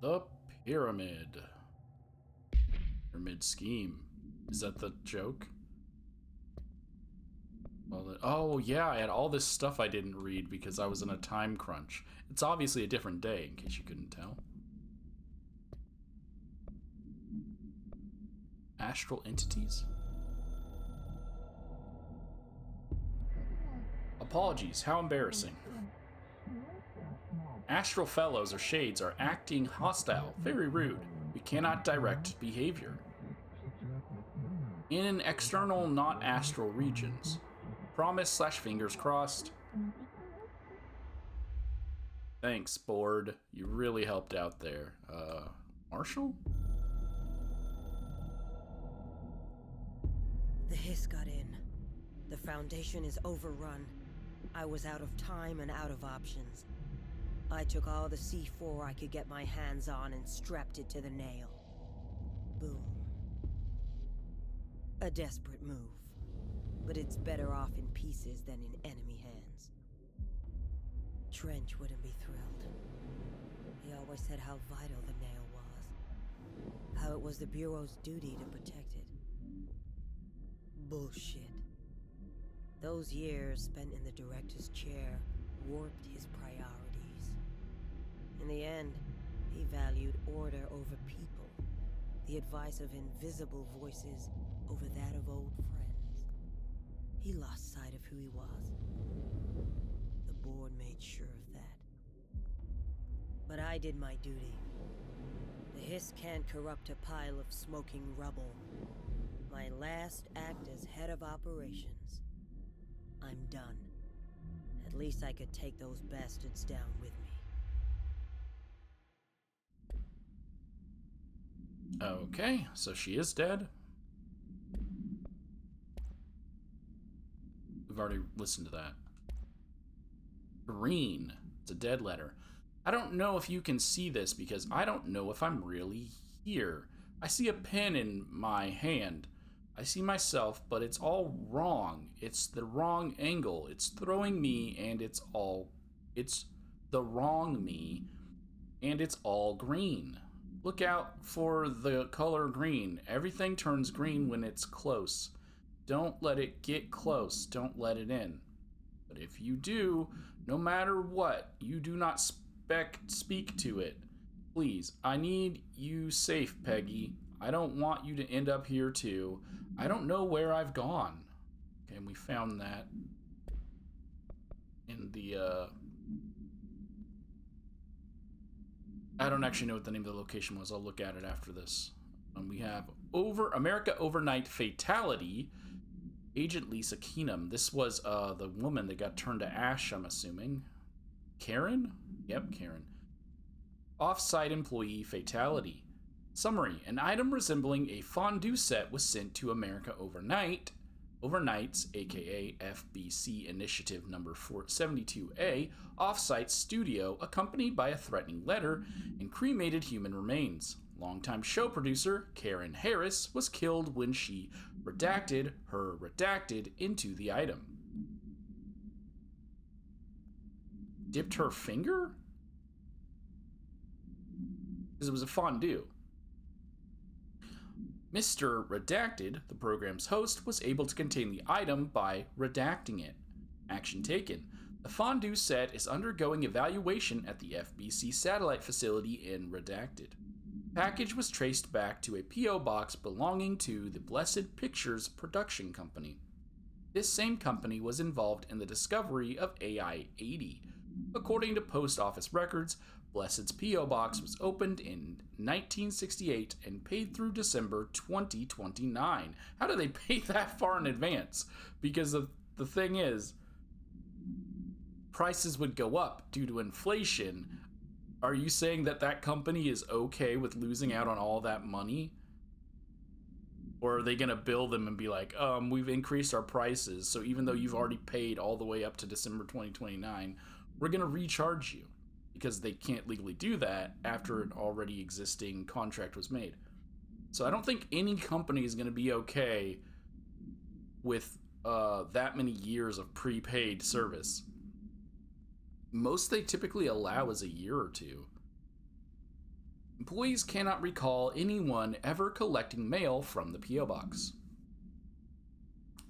The pyramid. Pyramid scheme. Is that the joke? Well, oh, yeah, I had all this stuff I didn't read because I was in a time crunch. It's obviously a different day, in case you couldn't tell. Astral entities? Apologies, how embarrassing. Astral fellows or shades are acting hostile, very rude. We cannot direct behavior. In external, not astral regions. Promise / fingers crossed. Thanks, board. You really helped out there. Marshall? The hiss got in. The Foundation is overrun. I was out of time and out of options. I took all the C4 I could get my hands on and strapped it to the nail. Boom. A desperate move. But it's better off in pieces than in enemy hands. Trench wouldn't be thrilled. He always said how vital the nail was. How it was the Bureau's duty to protect it. Bullshit. Those years spent in the director's chair warped his priorities. In the end, he valued order over people, the advice of invisible voices over that of old friends. He lost sight of who he was. The board made sure of that. But I did my duty. The hiss can't corrupt a pile of smoking rubble. My last act as head of operations. I'm done. At least I could take those bastards down with me. Okay, so she is dead. We've already listened to that. Green. It's a dead letter. I don't know if you can see this because I don't know if I'm really here. I see a pen in my hand. I see myself, but it's all wrong. It's the wrong angle. It's throwing me, and it's the wrong me, and it's all green. Look out for the color green. Everything turns green when it's close. Don't let it get close. Don't let it in. But if you do, no matter what, you do not speak to it. Please, I need you safe, Peggy. I don't want you to end up here too. I don't know where I've gone. Okay, and we found that in the, I don't actually know what the name of the location was. I'll look at it after this. And we have America Overnight Fatality, Agent Lisa Keenum. This was the woman that got turned to ash, I'm assuming. Karen? Yep, Karen. Off-site employee fatality. Summary: an item resembling a fondue set was sent to America Overnight's, aka FBC Initiative Number 472A, off-site studio, accompanied by a threatening letter and cremated human remains. Longtime show producer Karen Harris was killed when she redacted into the item. Dipped her finger? Because it was a fondue. Mr. Redacted, the program's host, was able to contain the item by redacting it. Action taken. The fondue set is undergoing evaluation at the FBC satellite facility in Redacted. Package was traced back to a P.O. box belonging to the Blessed Pictures production company. This same company was involved in the discovery of AI-80. According to post office records, Blessed's P.O. box was opened in 1968 and paid through December 2029. How do they pay that far in advance? Because the thing is, prices would go up due to inflation. Are you saying that that company is okay with losing out on all that money? Or are they going to bill them and be like, we've increased our prices, so even though you've already paid all the way up to December 2029, we're going to recharge you? Because they can't legally do that after an already existing contract was made. So I don't think any company is going to be okay with that many years of prepaid service. Most they typically allow is a year or two. Employees cannot recall anyone ever collecting mail from the P.O. Box.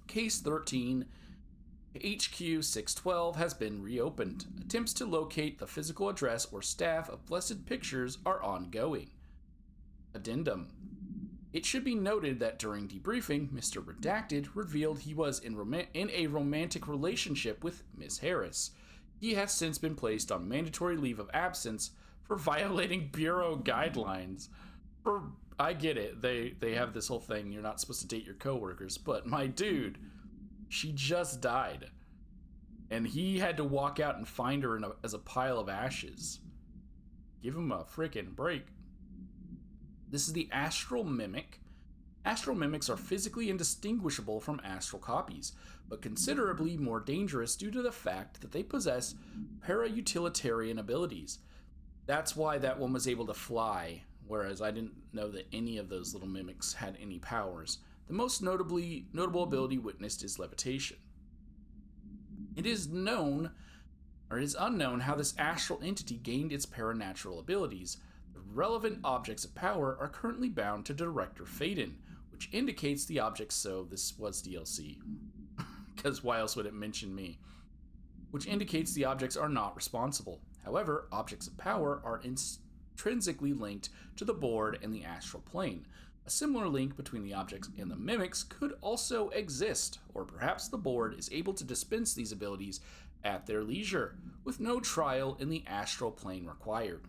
Case 13, HQ 612 has been reopened. Attempts to locate the physical address or staff of Blessed Pictures are ongoing. Addendum. It should be noted that during debriefing, Mr. Redacted revealed he was in a romantic relationship with Miss Harris. He has since been placed on mandatory leave of absence for violating Bureau guidelines. I get it, they have this whole thing, you're not supposed to date your coworkers, but my dude, she just died. And he had to walk out and find her as a pile of ashes. Give him a freaking break. This is the Astral Mimic. Astral Mimics are physically indistinguishable from astral copies, but considerably more dangerous due to the fact that they possess para-utilitarian abilities. That's why that one was able to fly, whereas I didn't know that any of those little mimics had any powers. The most notable ability witnessed is levitation. It is unknown how this astral entity gained its paranatural abilities. The relevant objects of power are currently bound to Director Faden, which indicates the objects, so this was DLC, because why else would it mention me? Which indicates the objects are not responsible. However, objects of power are intrinsically linked to the board and the astral plane. A similar link between the objects and the mimics could also exist, or perhaps the board is able to dispense these abilities at their leisure, with no trial in the astral plane required.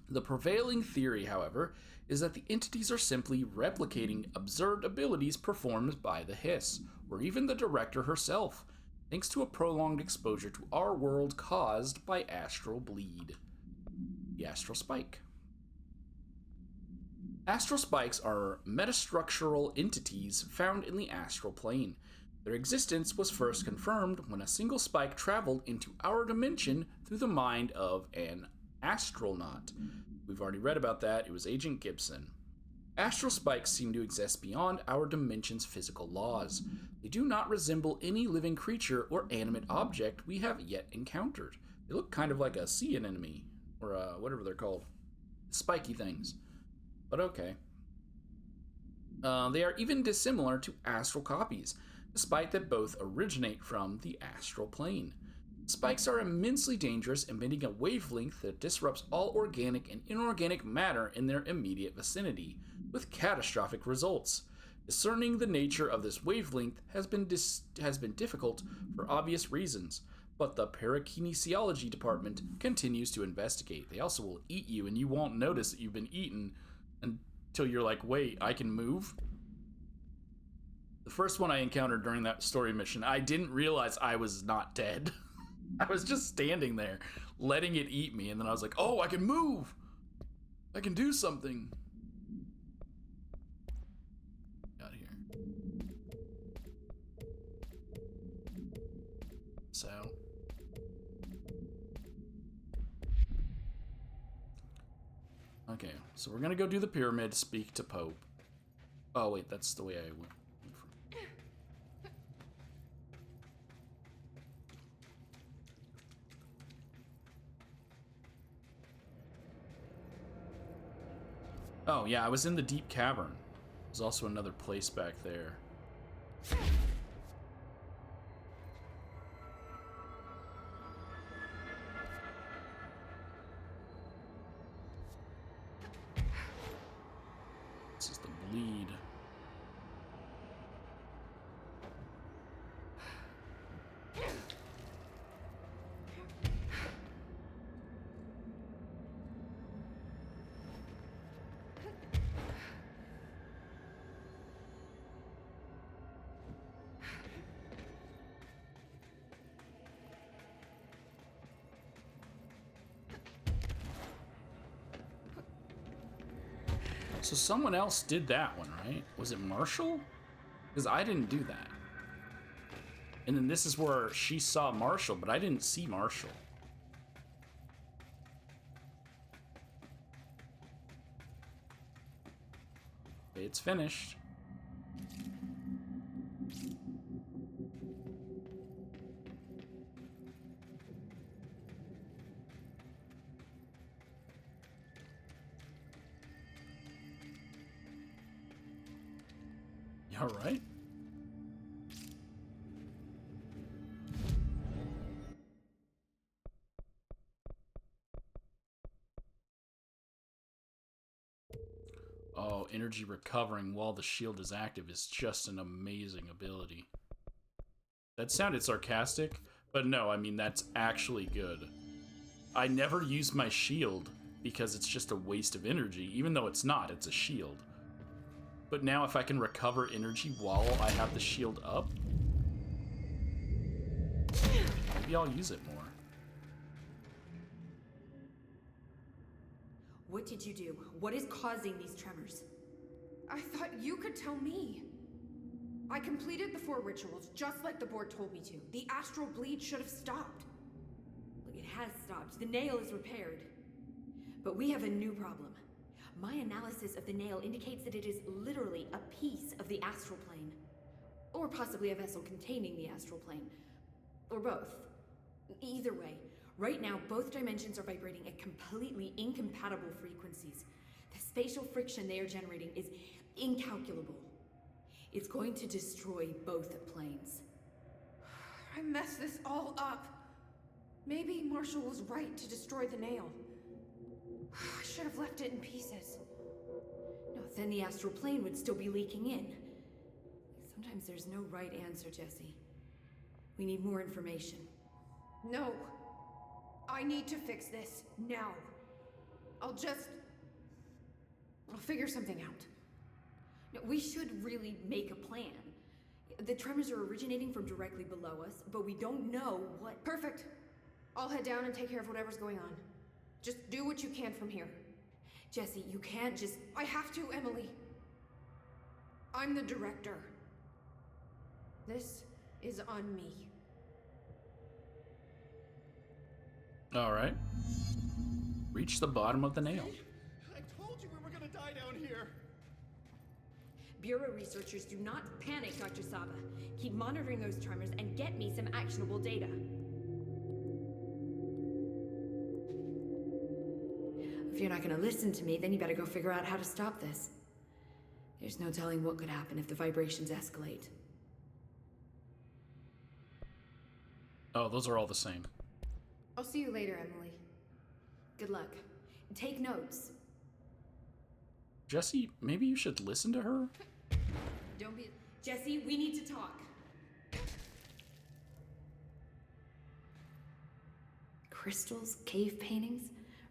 The prevailing theory, however, is that the entities are simply replicating observed abilities performed by the Hiss, or even the director herself, thanks to a prolonged exposure to our world caused by astral bleed. The Astral Spike. Astral spikes are metastructural entities found in the astral plane. Their existence was first confirmed when a single spike traveled into our dimension through the mind of an astronaut. We've already read about that. It was Agent Gibson. Astral spikes seem to exist beyond our dimension's physical laws. They do not resemble any living creature or animate object we have yet encountered. They look kind of like a sea anemone, or whatever they're called. Spiky things. But okay. They are even dissimilar to astral copies, despite that both originate from the astral plane. Spikes are immensely dangerous, emitting a wavelength that disrupts all organic and inorganic matter in their immediate vicinity, with catastrophic results. Discerning the nature of this wavelength has been difficult for obvious reasons, but the parakinesiology department continues to investigate. They also will eat you, and you won't notice that you've been eaten until you're like, wait, I can move? The first one I encountered during that story mission, I didn't realize I was not dead. I was just standing there, letting it eat me, and then I was like, oh, I can move! I can do something! Out here. So... okay, so we're gonna go do the pyramid, speak to Pope. Oh wait, that's the way I went. Oh yeah, I was in the deep cavern. There's also another place back there. This is the bleed. So someone else did that one, right? Was it Marshall? Because I didn't do that. And then this is where she saw Marshall, but I didn't see Marshall. Okay, it's finished. All right. Oh, energy recovering while the shield is active is just an amazing ability. That sounded sarcastic, but no, I mean, that's actually good. I never use my shield because it's just a waste of energy, even though it's not, it's a shield. But now if I can recover energy while I have the shield up, maybe I'll use it more. What did you do? What is causing these tremors? I thought you could tell me. I completed the 4 rituals just like the board told me to. The astral bleed should have stopped. Look, it has stopped. The nail is repaired. But we have a new problem. My analysis of the nail indicates that it is literally a piece of the astral plane. Or possibly a vessel containing the astral plane. Or both. Either way, right now both dimensions are vibrating at completely incompatible frequencies. The spatial friction they are generating is incalculable. It's going to destroy both planes. I messed this all up. Maybe Marshall was right to destroy the nail. I should have left it in pieces. No, then the astral plane would still be leaking in. Sometimes there's no right answer, Jesse. We need more information. No. I need to fix this, now. I'll figure something out. No, we should really make a plan. The tremors are originating from directly below us, but we don't know what... Perfect. I'll head down and take care of whatever's going on. Just do what you can from here. Jesse, you can't just... I have to, Emily. I'm the director. This is on me. All right. Reach the bottom of the nail. I told you we were gonna die down here. Bureau researchers, do not panic, Dr. Saba. Keep monitoring those tremors and get me some actionable data. If you're not gonna listen to me, then you better go figure out how to stop this. There's no telling what could happen if the vibrations escalate. Oh, those are all the same. I'll see you later, Emily. Good luck. Take notes. Jesse, maybe you should listen to her? Don't be... Jesse, we need to talk. Crystals, cave paintings,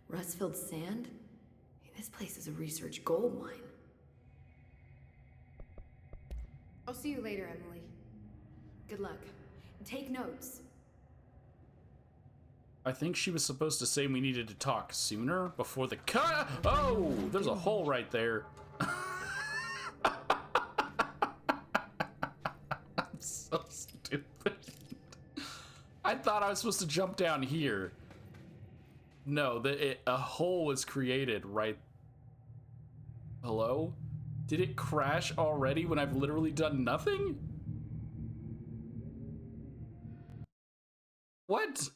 rust-filled sand. This place is a research gold mine. I'll see you later, Emily. Good luck. Take notes. I think she was supposed to say we needed to talk sooner before the cut. Oh, there's a hole right there. That's so stupid. I thought I was supposed to jump down here. No, a hole was created right. Hello? Did it crash already when I've literally done nothing? What?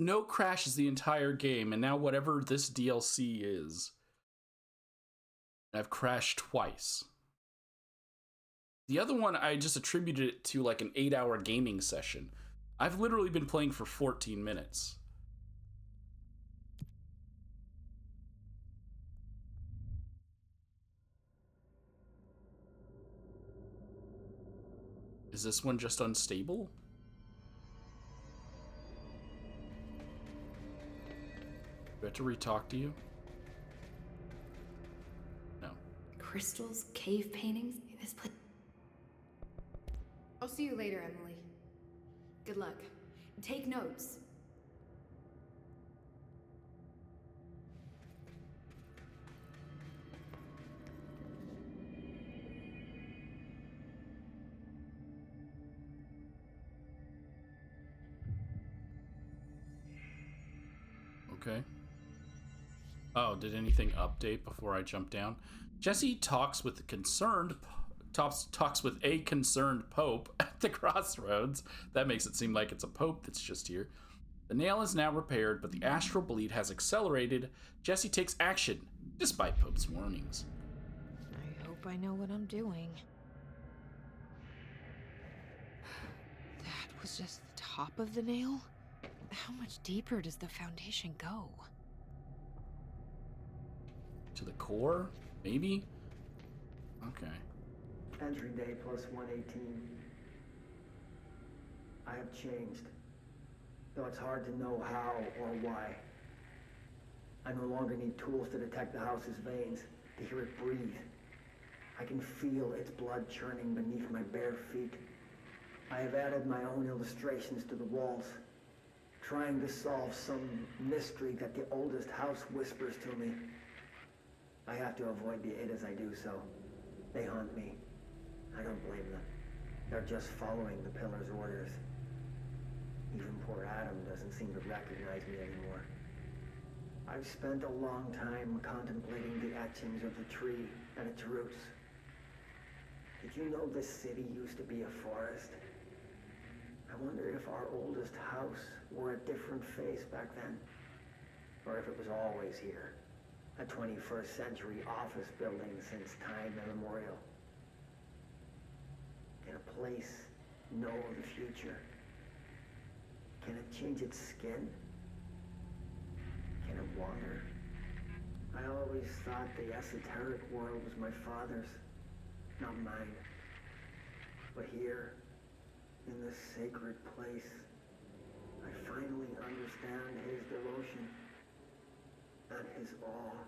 No crashes the entire game, and now whatever this DLC is, I've crashed twice. The other one, I just attributed it to like an 8-hour gaming session. I've literally been playing for 14 minutes. Is this one just unstable? Do I have to re-talk to you? No. Crystals, cave paintings. This place... I'll see you later, Emily. Good luck. Take notes. Okay. Oh, did anything update before I jump down? Jesse talks with a concerned pope at the crossroads. That makes it seem like it's a pope that's just here. The nail is now repaired, but the astral bleed has accelerated. Jesse takes action, despite Pope's warnings. I hope I know what I'm doing. That was just the top of the nail? How much deeper does the foundation go? To the core? Maybe? Okay. Entry day plus 118. I have changed, though it's hard to know how or why. I no longer need tools to detect the house's veins, to hear it breathe. I can feel its blood churning beneath my bare feet. I have added my own illustrations to the walls, trying to solve some mystery that the oldest house whispers to me. I have to avoid the it as I do so. They haunt me. I don't blame them. They're just following the pillar's orders. Even poor Adam doesn't seem to recognize me anymore. I've spent a long time contemplating the etchings of the tree and its roots. Did you know this city used to be a forest? I wonder if our oldest house wore a different face back then. Or if it was always here. A 21st century office building since time immemorial. Can a place know the future? Can it change its skin? Can it wander? I always thought the esoteric world was my father's, not mine. But here, in this sacred place, I finally understand his devotion and his awe.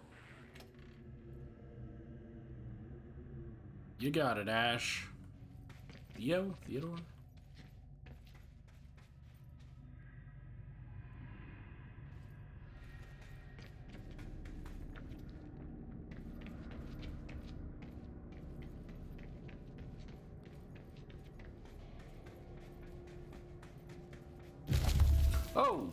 You got it, Ash. Theodore? Oh!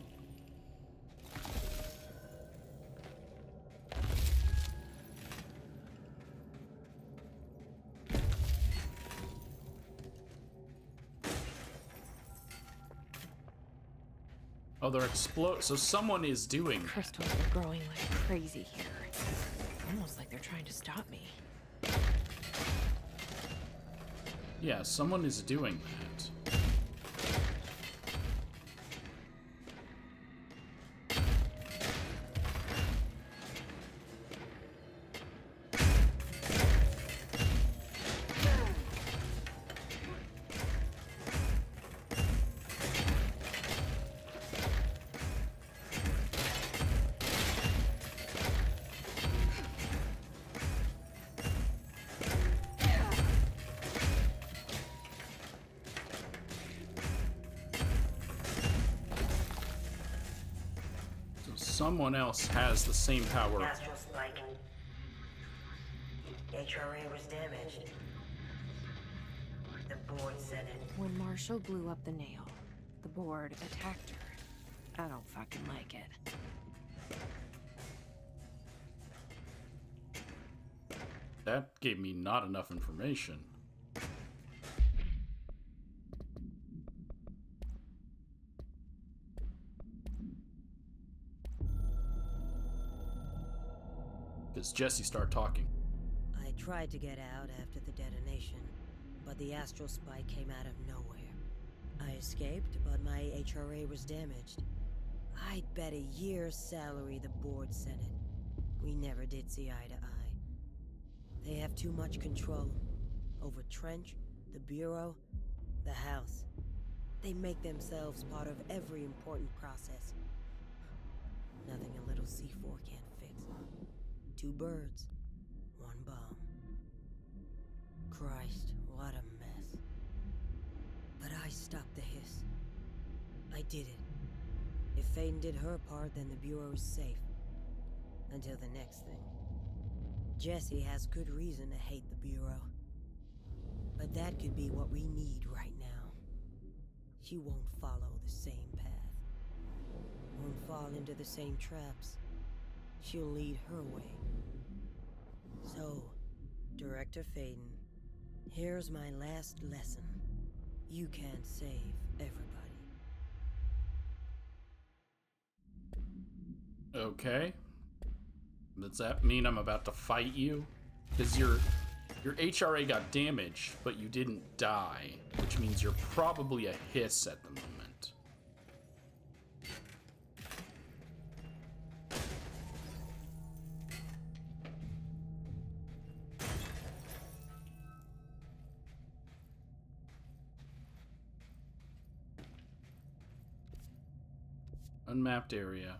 Oh, they're so someone is doing that. Crystals are growing like crazy here. Almost like they're trying to stop me. Yeah, someone is doing that. Someone else has the same power. Astral spike. HRA was damaged. The board said it. When Marshall blew up the nail, the board attacked her. I don't fucking like it. That gave me not enough information. Does Jesse start talking? I tried to get out after the detonation, but the astral spike came out of nowhere. I escaped, but my HRA was damaged. I'd bet a year's salary the board said it. We never did see eye to eye. They have too much control over Trench, the Bureau, the House. They make themselves part of every important process. Nothing a little C4 can't fix. 2 birds, 1 bomb. Christ, what a mess. But I stopped the hiss. I did it. If Faden did her part, then the Bureau is safe. Until the next thing. Jesse has good reason to hate the Bureau. But that could be what we need right now. She won't follow the same path. Won't fall into the same traps. She'll lead her way. So, Director Faden, here's my last lesson. You can't save everybody. Okay. Does that mean I'm about to fight you? Because your HRA got damaged, but you didn't die, which means you're probably a hiss at the moment. Unmapped area.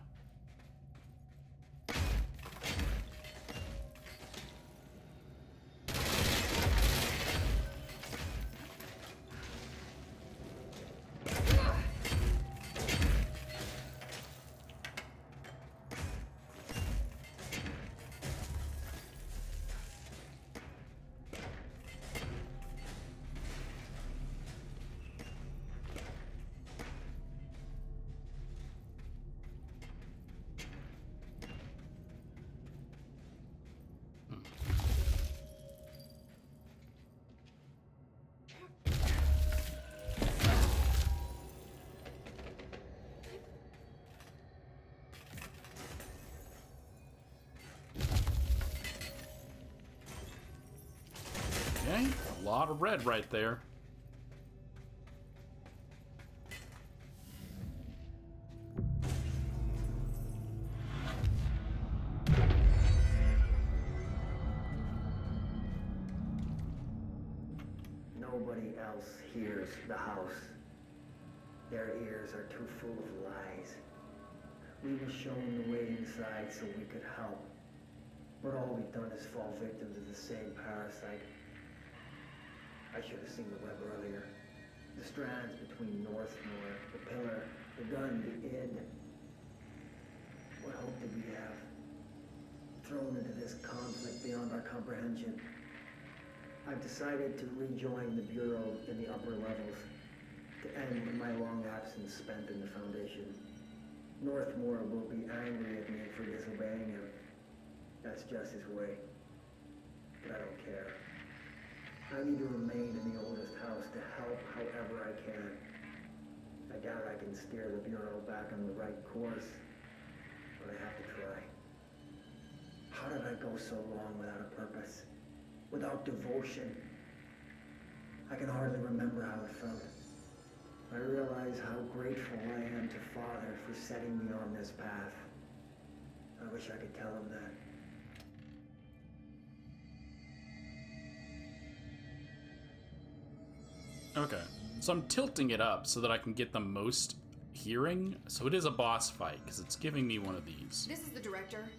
Okay, a lot of red right there. Nobody else hears the house. Their ears are too full of lies. We were shown the way inside so we could help. But all we've done is fall victim to the same parasite. I should have seen the web earlier. The strands between Northmore, the pillar, the gun, the id. What hope did we have? Thrown into this conflict beyond our comprehension. I've decided to rejoin the Bureau in the upper levels, to end my long absence spent in the Foundation. Northmore will be angry at me for disobeying him. That's just his way. But I don't care. I need to remain in the oldest house to help however I can. I doubt I can steer the Bureau back on the right course, but I have to try. How did I go so long without a purpose? Without devotion? I can hardly remember how it felt. I realize how grateful I am to Father for setting me on this path. I wish I could tell him that. Okay, so I'm tilting it up so that I can get the most hearing. So it is a boss fight, because it's giving me one of these. This is the director.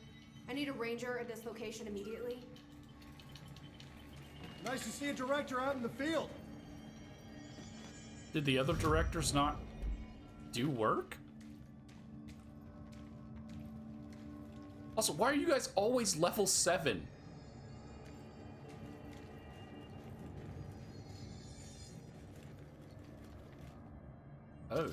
I need a ranger at this location immediately. Nice to see a director out in the field. Did the other directors not do work? Also, why are you guys always level 7? Oh.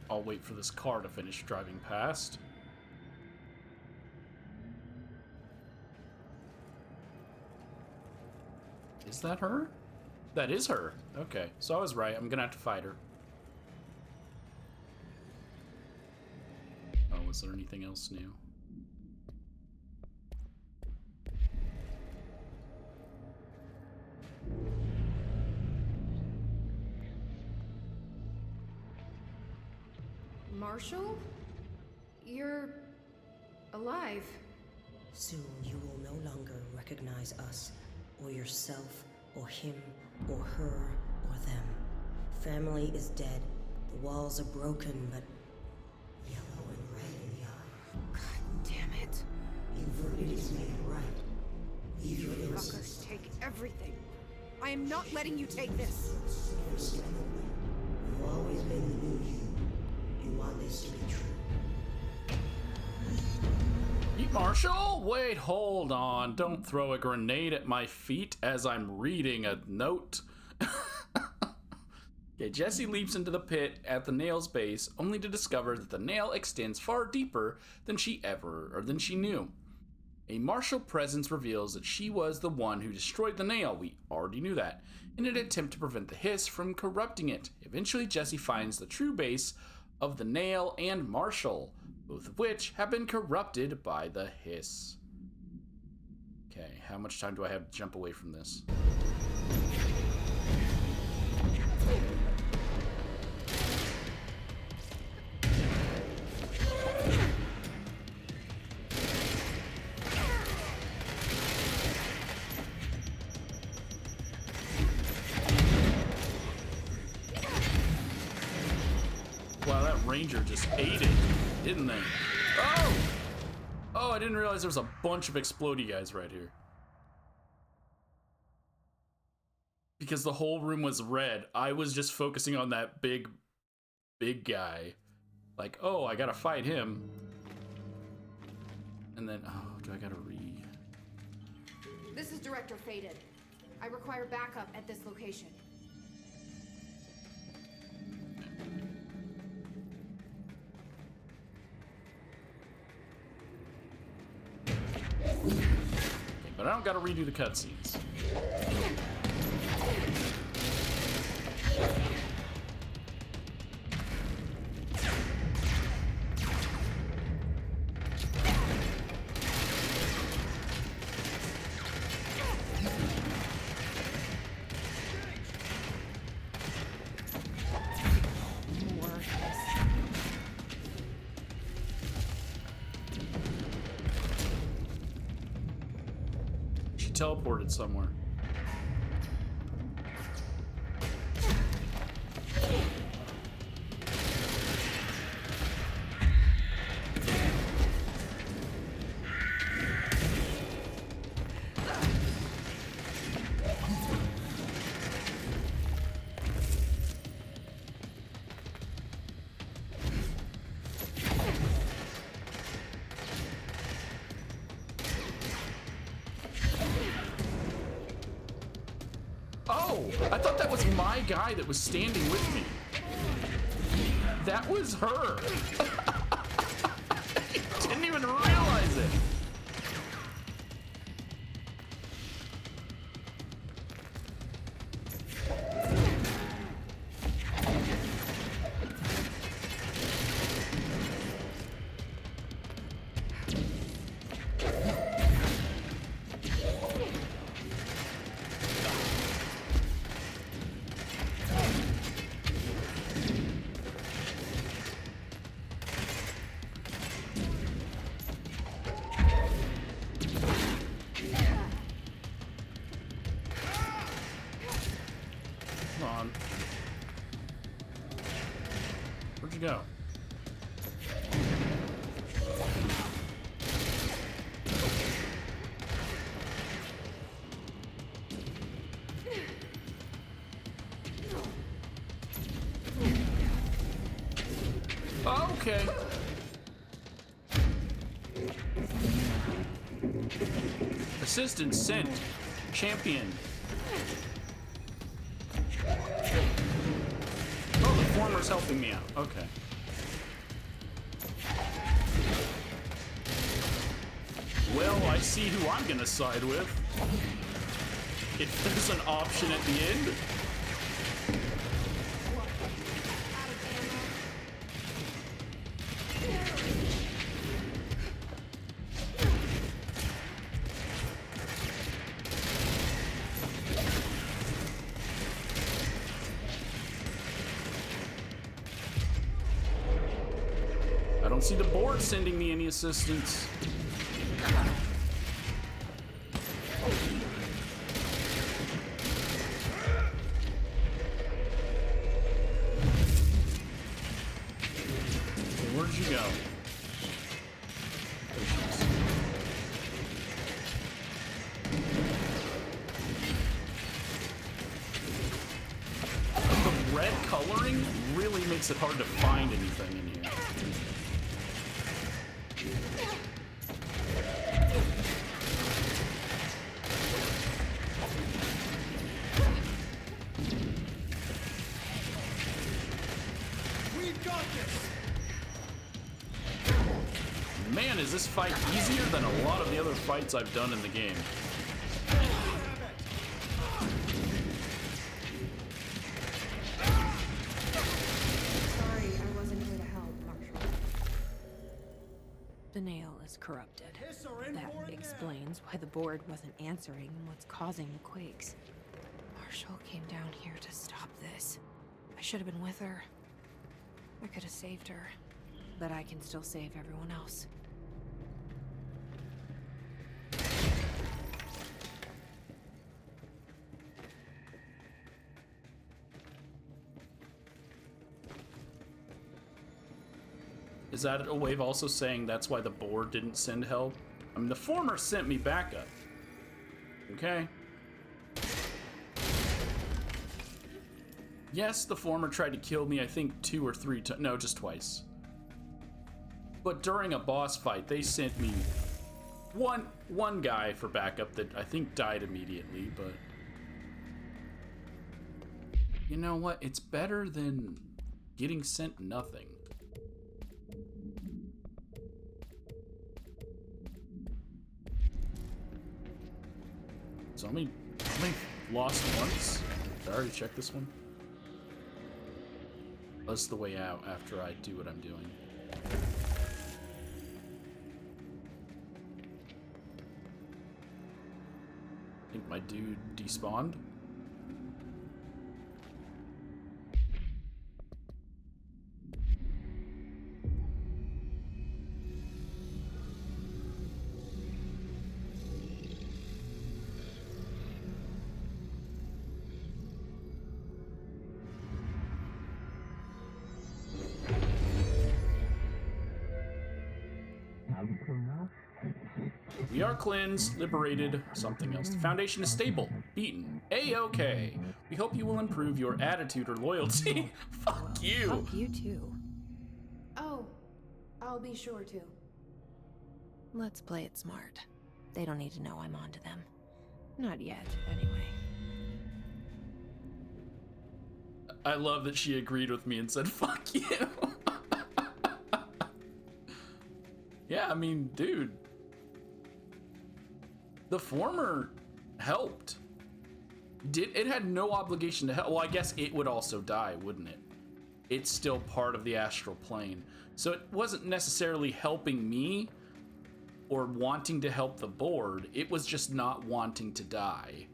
I'll wait for this car to finish driving past. Is that her? That is her. Okay, so I was right. I'm gonna have to fight her. Oh, was there anything else new? Marshall? You're alive. Soon you will no longer recognize us, or yourself, or him, or her, or them. Family is dead. The walls are broken, but yellow and red in the eye. God damn it. Your verdict is made right. Leave your innocence. Fuckers take everything. I am not letting you take this. Every step of the way. You've always been the new you. You want this to be true. Eat Marshall? Wait, hold on. Don't throw a grenade at my feet as I'm reading a note. Okay, Jesse leaps into the pit at the nail's base, only to discover that the nail extends far deeper than she knew. A martial presence reveals that she was the one who destroyed the nail, we already knew that, in an attempt to prevent the hiss from corrupting it. Eventually, Jesse finds the true base of the nail and Marshall, both of which have been corrupted by the hiss. Okay, how much time do I have to jump away from this? Wow, that ranger just ate it, didn't they? Oh! Oh, I didn't realize there was a bunch of explodey guys right here. Because the whole room was red, I was just focusing on that big guy. Like, oh, I gotta fight him. And then, oh, do I gotta read? This is Director Faded. I require backup at this location. But I don't gotta redo the cutscenes. She teleported somewhere. Oh, I thought that was my guy that was standing with me. That was her. I didn't even realize it. Come on. Where'd you go? Okay. Assistant sent. Champion. Oh, the former's helping me out. Okay. Well, I see who I'm gonna side with. If there's an option at the end. I don't see the board sending me any assistance. Where'd you go? The red coloring really makes it hard to find anything in here. We've got this! man, is this fight easier than a lot of the other fights I've done in the game. Sorry, I wasn't here to help, Marshall. The nail is corrupted. That explains why the board wasn't answering and what's causing the quakes. Marshall came down here to stop this. I should have been with her. I could have saved her. But I can still save everyone else. Is that a way of also saying that's why the board didn't send help? I mean, the former sent me backup. Okay. Yes, the former tried to kill me, I think 2 or 3 times. No, just twice. But during a boss fight, they sent me one guy for backup that I think died immediately, but... You know what? It's better than getting sent nothing. So only lost once. Did I already check this one? That's the way out after I do what I'm doing. I think my dude despawned. We are cleansed, liberated, something else. The foundation is stable, beaten, A-okay. We hope you will improve your attitude or loyalty. Fuck you. Fuck you too. Oh, I'll be sure to. Let's play it smart. They don't need to know I'm onto them. Not yet, anyway. I love that she agreed with me and said, fuck you. Yeah, I mean, dude. The former helped. It had no obligation to help. Well, I guess it would also die, wouldn't it? It's still part of the astral plane. So it wasn't necessarily helping me or wanting to help the board. It was just not wanting to die.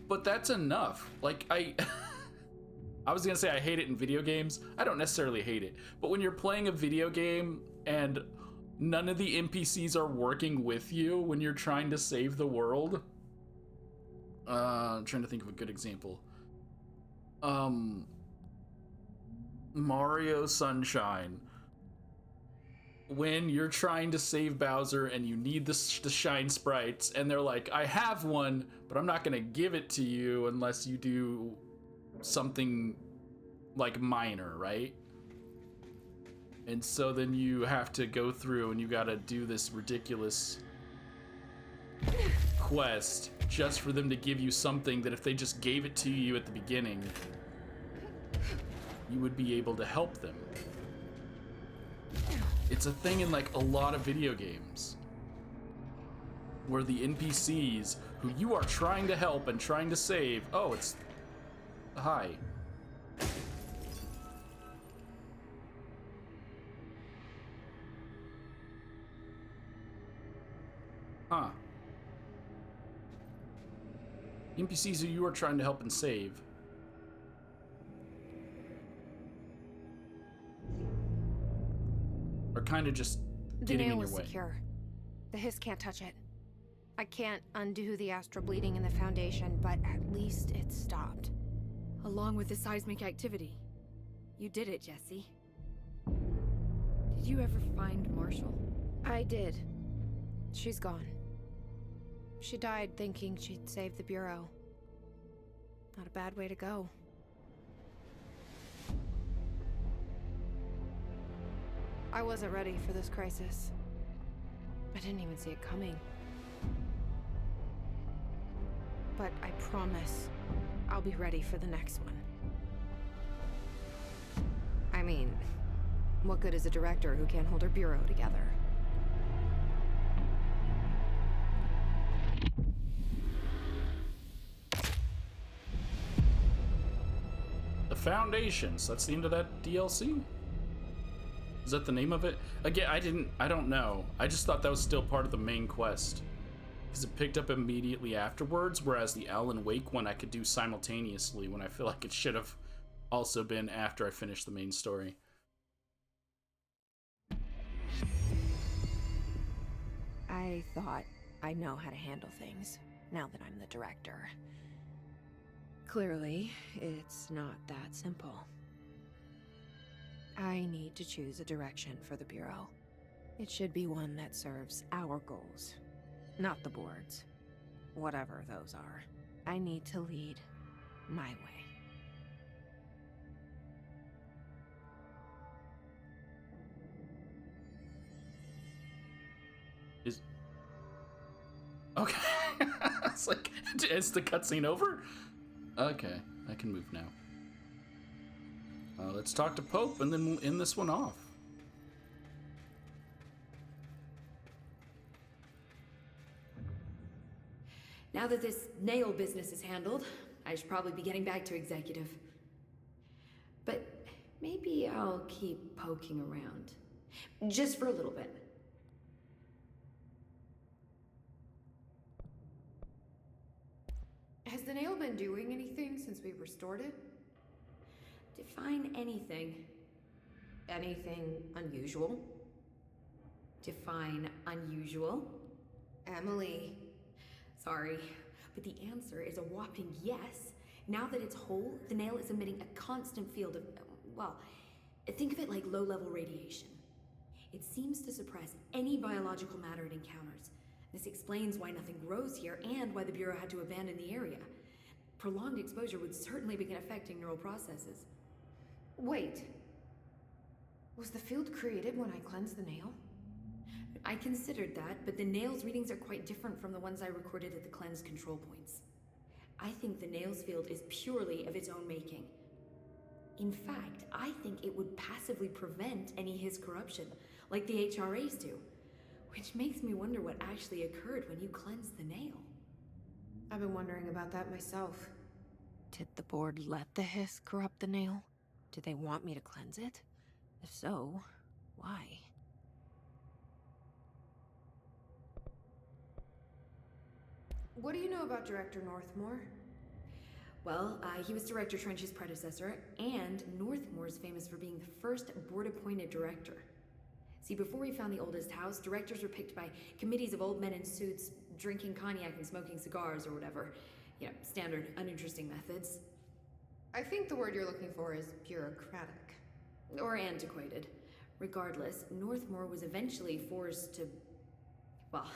But that's enough. Like, I was gonna say I hate it in video games. I don't necessarily hate it. But when you're playing a video game and none of the NPCs are working with you when you're trying to save the world. I'm trying to think of a good example. Mario Sunshine. When you're trying to save Bowser and you need the shine sprites, and they're like, I have one, but I'm not gonna give it to you unless you do something like minor, right? And so then you have to go through and you gotta do this ridiculous quest just for them to give you something that if they just gave it to you at the beginning, you would be able to help them. It's a thing in like a lot of video games where the NPCs who you are trying to help and trying to save, oh, it's hi. Huh. NPCs who you are trying to help and save. Are kind of just getting in your way. The nail is secure. The hiss can't touch it. I can't undo the astral bleeding in the foundation, but at least it stopped. Along with the seismic activity. You did it, Jesse. Did you ever find Marshall? I did. She's gone. She died thinking she'd save the Bureau. Not a bad way to go. I wasn't ready for this crisis. I didn't even see it coming. But I promise I'll be ready for the next one. I mean, What good is a director who can't hold her bureau together? The Foundations. That's the end of that DLC? Is that the name of it? Again, I don't know. I just thought that was still part of the main quest. Because it picked up immediately afterwards, whereas the Alan Wake one I could do simultaneously when I feel like it should have also been after I finished the main story. I thought I know how to handle things, now that I'm the director. Clearly, it's not that simple. I need to choose a direction for the Bureau. It should be one that serves our goals, not the board's. Whatever those are. I need to lead my way. Okay. It's like, is the cutscene over? Okay, I can move now. Let's talk to Pope and then we'll end this one off. Now that this nail business is handled, I should probably be getting back to executive. But maybe I'll keep poking around. Just for a little bit. Has the nail been doing anything since we restored it? Define anything. Anything unusual? Define unusual. Emily. Sorry, but the answer is a whopping yes. Now that it's whole, the nail is emitting a constant field of, well, think of it like low-level radiation. It seems to suppress any biological matter it encounters. This explains why nothing grows here and why the Bureau had to abandon the area. Prolonged exposure would certainly begin affecting neural processes. Wait. Was the field created when I cleansed the nail? I considered that, but the nail's readings are quite different from the ones I recorded at the cleanse control points. I think the nail's field is purely of its own making. In fact, I think it would passively prevent any His corruption, like the HRAs do. Which makes me wonder what actually occurred when you cleansed the nail. I've been wondering about that myself. Did the board let the hiss corrupt the nail? Did they want me to cleanse it? If so, why? What do you know about Director Northmore? Well, he was Director Trench's predecessor, and Northmore's famous for being the first board-appointed director. See, before we found the oldest house, directors were picked by committees of old men in suits, drinking cognac and smoking cigars or whatever. You know, standard, uninteresting methods. I think the word you're looking for is bureaucratic. Or antiquated. Regardless, Northmore was eventually forced to... Well,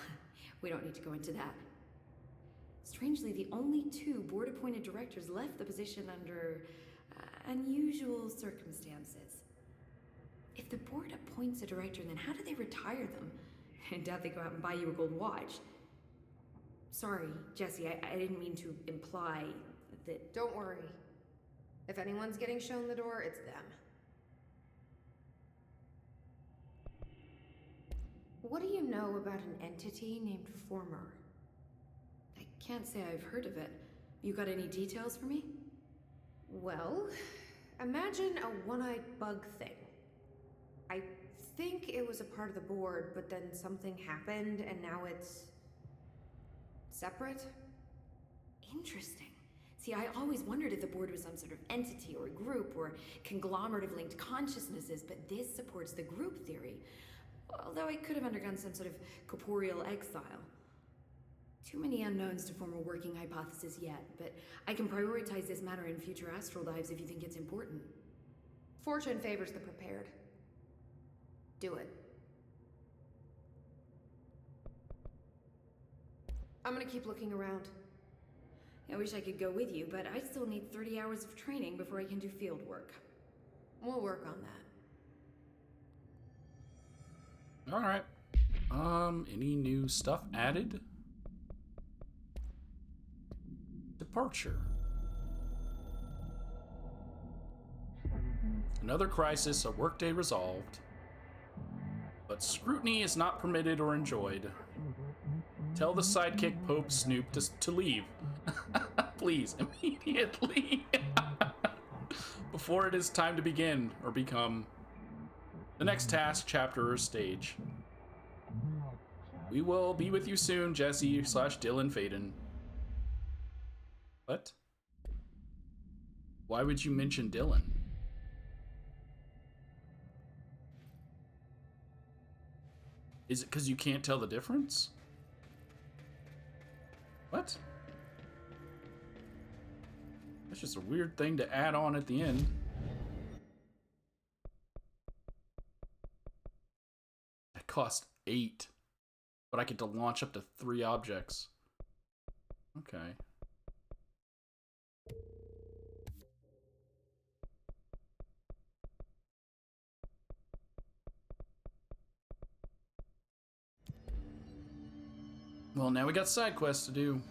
we don't need to go into that. Strangely, the only two board-appointed directors left the position under unusual circumstances. If the board appoints a director, then how do they retire them? I doubt they go out and buy you a gold watch. Sorry, Jesse, I didn't mean to imply that... Don't worry. If anyone's getting shown the door, it's them. What do you know about an entity named Former? I can't say I've heard of it. You got any details for me? Well, imagine a one-eyed bug thing. I think it was a part of the board, but then something happened and now it's... separate? Interesting. See, I always wondered if the board was some sort of entity or group or conglomerate of linked consciousnesses, but this supports the group theory. Although it could have undergone some sort of corporeal exile. Too many unknowns to form a working hypothesis yet, but I can prioritize this matter in future astral dives if you think it's important. Fortune favors the prepared. Do it. I'm gonna keep looking around. I wish I could go with you, but I still need 30 hours of training before I can do field work. We'll work on that. All right. Any new stuff added? Departure. Another crisis, a workday resolved. But scrutiny is not permitted or enjoyed. Tell the sidekick Pope Snoop to leave. Please, immediately. Before it is time to begin or become the next task, chapter, or stage. We will be with you soon, Jesse / Dylan Faden. What? Why would you mention Dylan? Is it because you can't tell the difference? What? That's just a weird thing to add on at the end. That cost 8. But I get to launch up to 3 objects. Okay. Well, now we got side quests to do.